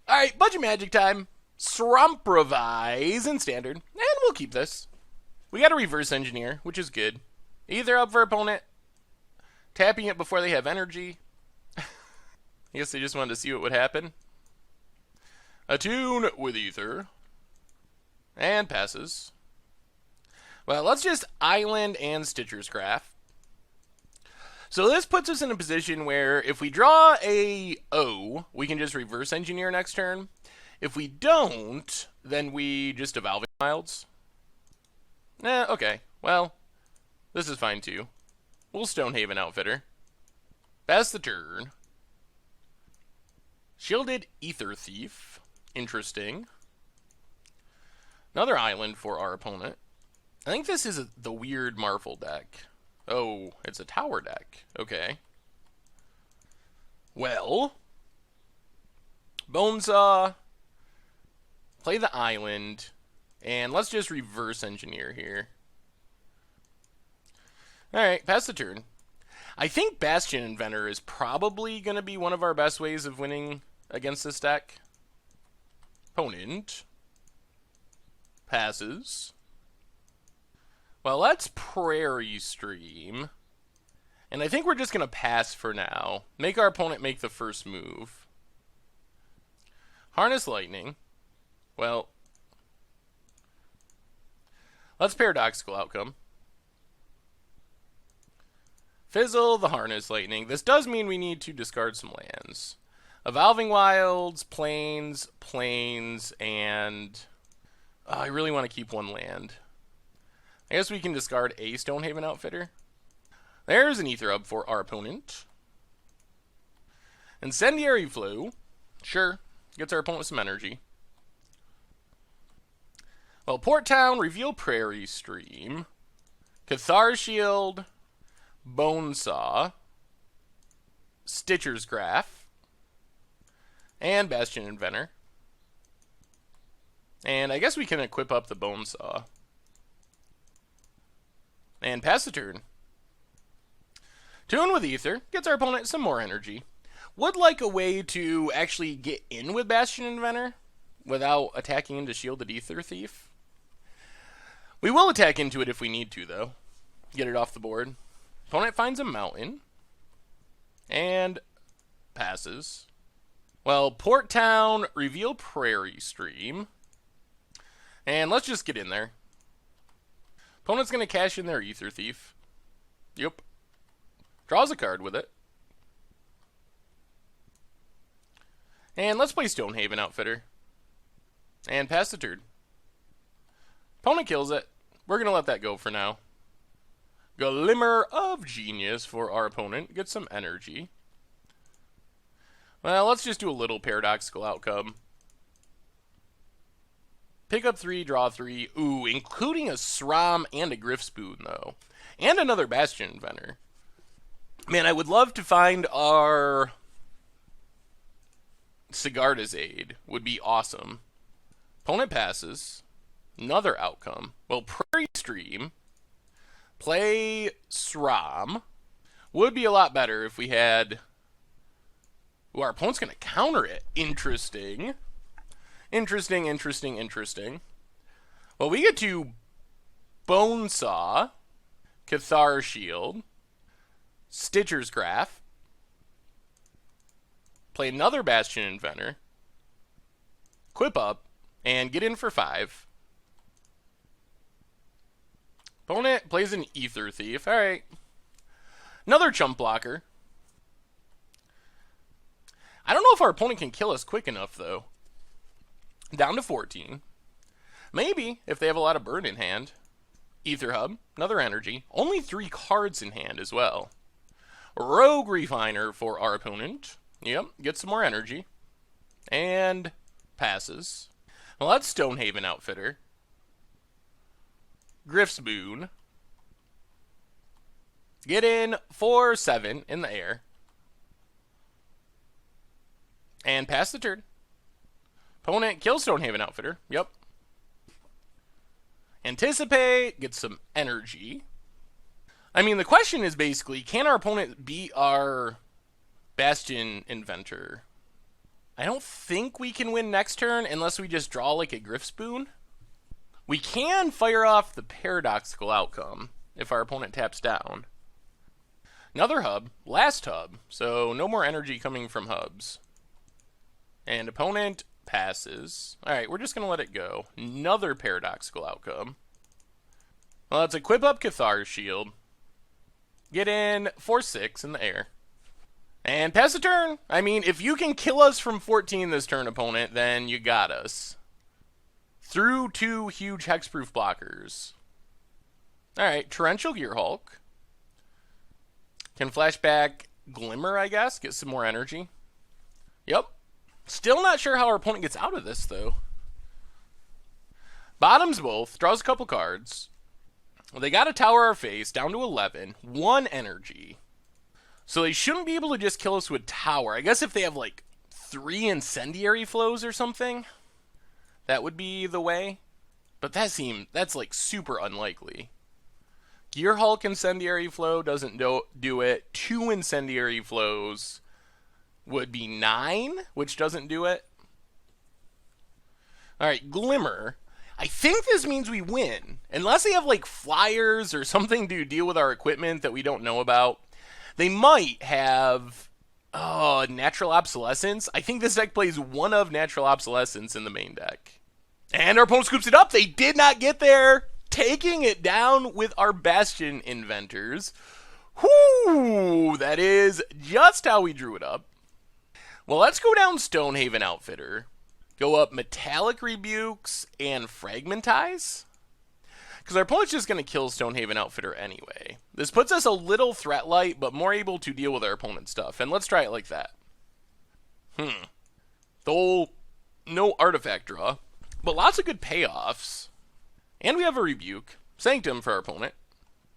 Alright, budget magic time. Srumprovise in standard. And we'll keep this. We got a reverse engineer, which is good. Either up for opponent, tapping it before they have energy. I guess they just wanted to see what would happen. Attune with Ether. And passes. Well, let's just Island and Stitcher's Craft. So this puts us in a position where if we draw a O, we can just reverse engineer next turn. If we don't, then we just Evolving Wilds. Okay. Well, this is fine too. We'll Stonehaven Outfitter. Pass the turn. Shielded Ether Thief. Interesting. Another island for our opponent. I think this is the weird Marvel deck. Oh, it's a tower deck. Okay. Well, Bonesaw. Play the island. And let's just reverse engineer here. Alright, pass the turn. I think Bastion Inventor is probably going to be one of our best ways of winning against this deck. Opponent. Passes. Well, let's Prairie Stream. And I think we're just going to pass for now. Make our opponent make the first move. Harness Lightning. Well, let's Paradoxical Outcome. Fizzle the Harness Lightning. This does mean we need to discard some lands. Evolving Wilds, Plains, and... I really want to keep one land. I guess we can discard a Stonehaven Outfitter. There's an Ether Hub for our opponent. Incendiary Flow. Sure. Gets our opponent some energy. Well, Port Town, Reveal Prairie Stream. Cathar Shield. Bonesaw. Stitcher's Graph. And Bastion Inventor. And I guess we can equip up the Bonesaw. And pass the turn. Tune with Ether. Gets our opponent some more energy. Would like a way to actually get in with Bastion Inventor without attacking into Shielded Ether Thief. We will attack into it if we need to, though. Get it off the board. Opponent finds a mountain. And passes. Well, Port Town, Reveal Prairie Stream. And let's just get in there. Opponent's going to cash in their Ether Thief. Yep. Draws a card with it. And let's play Stonehaven Outfitter. And pass the turn. Opponent kills it. We're going to let that go for now. Glimmer of Genius for our opponent. Get some energy. Well, let's just do a little Paradoxical Outcome. Pick up 3, draw 3. Ooh, including a Sram and a Griffspoon, though. And another Bastion Inventor. Man, I would love to find our Sigarda's Aid. Would be awesome. Opponent passes. Another outcome. Well, Prairie Stream. Play Sram. Would be a lot better if we had... Ooh, our opponent's going to counter it. Interesting. Interesting. Well, we get to Bonesaw, Cathar Shield, Stitcher's Graph, play another Bastion Inventor, equip up, and get in for 5. Opponent plays an Ether Thief. Alright. Another Chump Blocker. I don't know if our opponent can kill us quick enough, though. Down to 14. Maybe, if they have a lot of burn in hand. Ether Hub, another energy. Only 3 cards in hand as well. Rogue Refiner for our opponent. Yep, get some more energy. And passes. Well, that's Stonehaven Outfitter. Griffspoon. Get in for 7 in the air. And pass the turn. Opponent kills Stonehaven Outfitter. Yep. Anticipate. Get some energy. I mean, the question is basically, can our opponent beat our Bastion Inventor? I don't think we can win next turn unless we just draw like a Griff Spoon. We can fire off the Paradoxical Outcome if our opponent taps down. Another hub, last hub, so no more energy coming from hubs. And opponent passes. Alright, we're just going to let it go. Another Paradoxical Outcome. Well, let's equip up Cathar's Shield. Get in 4/6 in the air. And pass the turn. I mean, if you can kill us from 14 this turn, opponent, then you got us. Through 2 huge hexproof blockers. Alright, Torrential Gearhulk. Can flashback Glimmer, I guess. Get some more energy. Yep. Still not sure how our opponent gets out of this, though. Bottoms both. Draws a couple cards. They got to tower our face down to 11. 1 energy. So they shouldn't be able to just kill us with tower. I guess if they have like 3 incendiary flows or something, that would be the way. But that's like super unlikely. Gearhulk incendiary flow doesn't do it. 2 incendiary flows would be 9, which doesn't do it. Alright, Glimmer. I think this means we win. Unless they have like flyers or something to deal with our equipment that we don't know about. They might have Natural Obsolescence. I think this deck plays 1 of Natural Obsolescence in the main deck. And our opponent scoops it up. They did not get there. Taking it down with our Bastion Inventors. Whoo! That is just how we drew it up. Well, let's go down Stonehaven Outfitter. Go up Metallic Rebukes and Fragmentize. Because our opponent's just going to kill Stonehaven Outfitter anyway. This puts us a little threat light, but more able to deal with our opponent's stuff. And let's try it like that. Though, no artifact draw. But lots of good payoffs. And we have a Rebuke. Sanctum for our opponent.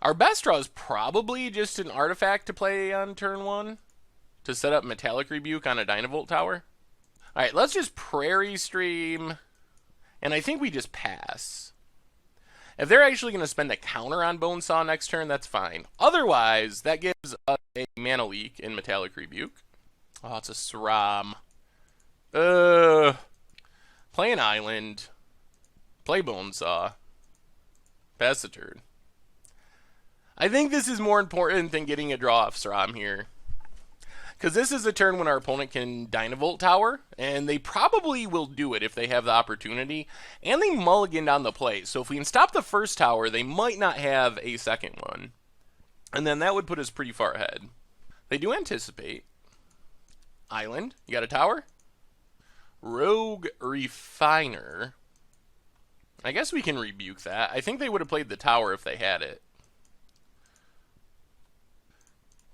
Our best draw is probably just an artifact to play on turn 1. To set up Metallic Rebuke on a Dynavolt Tower. Alright, let's just Prairie Stream. And I think we just pass. If they're actually going to spend a counter on Bonesaw next turn, that's fine. Otherwise, that gives us a mana leak in Metallic Rebuke. Oh, it's a Sram. Play an island. Play Bonesaw. Pass the turn. I think this is more important than getting a draw off Sram here. Because this is a turn when our opponent can Dynavolt Tower, and they probably will do it if they have the opportunity, and they mulliganed on the play. So if we can stop the first tower, they might not have a second one. And then that would put us pretty far ahead. They do anticipate. Island, you got a tower? Rogue Refiner. I guess we can rebuke that. I think they would have played the tower if they had it.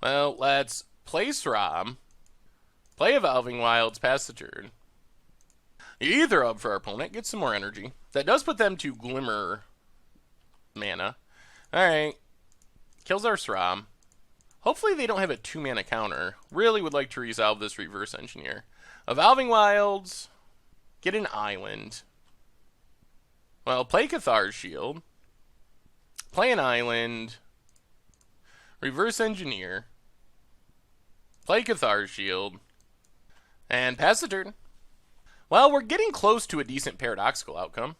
Well, let's play Sram, play Evolving Wilds, pass the turn. Either up for our opponent, get some more energy. That does put them to Glimmer mana. Alright, kills our Sram. Hopefully they don't have a 2-mana counter. Really would like to resolve this Reverse Engineer. Evolving Wilds, get an island. Well, play Cathar's Shield, play an island, Reverse Engineer, play Cathar's Shield, and pass the turn. Well, we're getting close to a decent Paradoxical Outcome.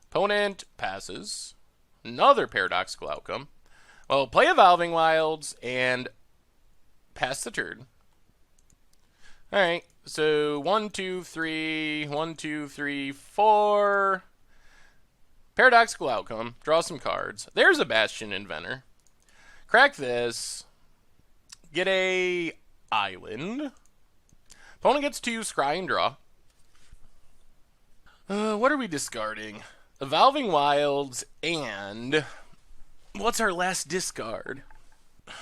Opponent passes. Another Paradoxical Outcome. Well, play Evolving Wilds and pass the turn. Alright, so 1, 2, 3, 1, 2, 3, 4. Paradoxical Outcome. Draw some cards. There's a Bastion Inventor. Crack this. Get a island. Opponent gets 2, scry and draw. What are we discarding? Evolving Wilds and... what's our last discard?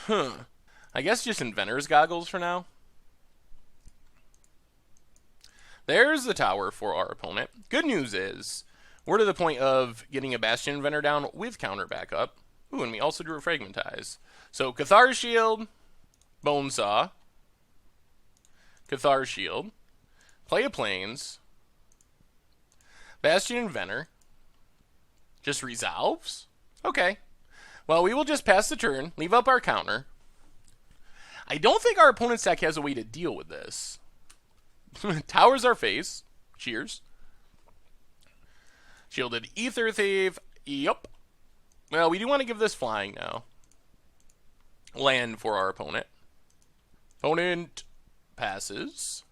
I guess just Inventor's Goggles for now. There's the tower for our opponent. Good news is, we're to the point of getting a Bastion Inventor down with counter backup. Ooh, and we also drew a Fragmentize. So, Cathar's Shield... Bonesaw, Cathar's Shield, play a Plains, Bastion Inventor, just resolves? Okay. Well, we will just pass the turn, leave up our counter. I don't think our opponent's deck has a way to deal with this. Tower's our face. Cheers. Shielded Ether Thief. Yup. Well, we do want to give this flying now. Land for our opponent. Opponent passes.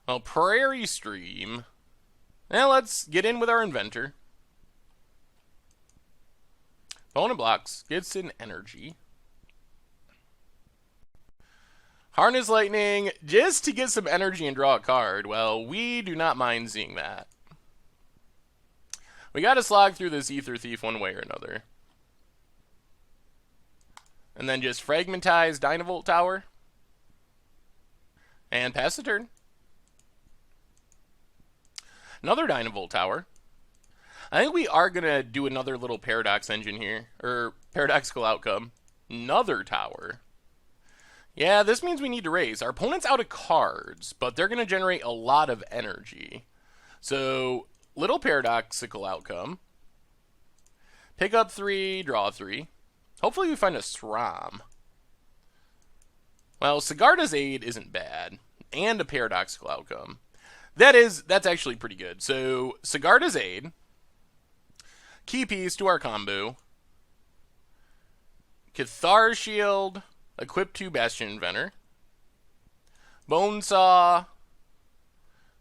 Well, Prairie Stream. Now let's get in with our Inventor. Opponent blocks. Gets in energy. Harness Lightning, just to get some energy and draw a card. Well, we do not mind seeing that. We gotta slog through this Ether Thief one way or another. And then just fragmentize Dynavolt Tower. And pass the turn. Another Dynavolt Tower. I think we are gonna do another little Paradox engine here. Or Paradoxical Outcome. Another tower. Yeah, this means we need to raise. Our opponent's out of cards, but they're going to generate a lot of energy. So, little Paradoxical Outcome. Pick up 3, draw 3. Hopefully we find a Sram. Well, Sigarda's Aid isn't bad. And a Paradoxical Outcome. That's actually pretty good. So, Sigarda's Aid. Key piece to our combo. Cathar Shield. Equip 2 Bastion Inventor. Bonesaw.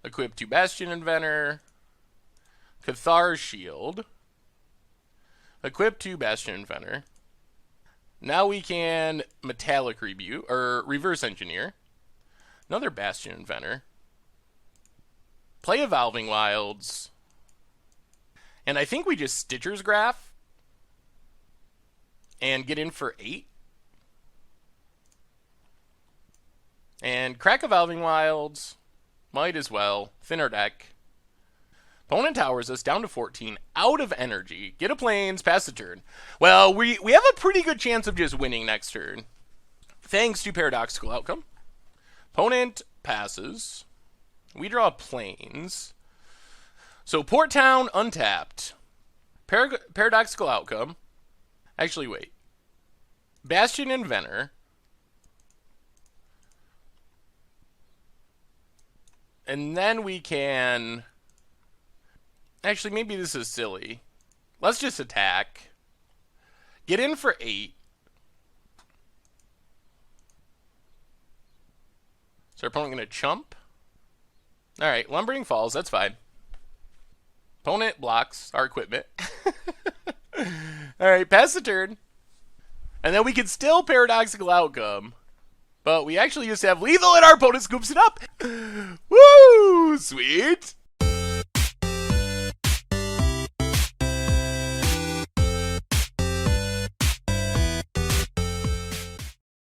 Equip 2 Bastion Inventor. Cathar Shield. Equip 2 Bastion Inventor. Now we can Metallic Rebuke, or Reverse Engineer. Another Bastion Inventor. Play Evolving Wilds. And I think we just Stitcher's Graph. And get in for 8. And crack Evolving Wilds. Might as well. Thinner deck. Opponent towers us down to 14. Out of energy. Get a plains. Pass the turn. Well, we have a pretty good chance of just winning next turn. Thanks to Paradoxical Outcome. Opponent passes. We draw plains. So Port Town untapped. Paradoxical Outcome. Actually, wait. Bastion Inventor. And then we can... Actually, maybe this is silly. Let's just attack. Get in for 8. So our opponent going to chump. Alright, Lumbering Falls, that's fine. Opponent blocks our equipment. Alright, pass the turn. And then we can still Paradoxical Outcome. But we actually just have lethal and our opponent scoops it up. Woo! Sweet!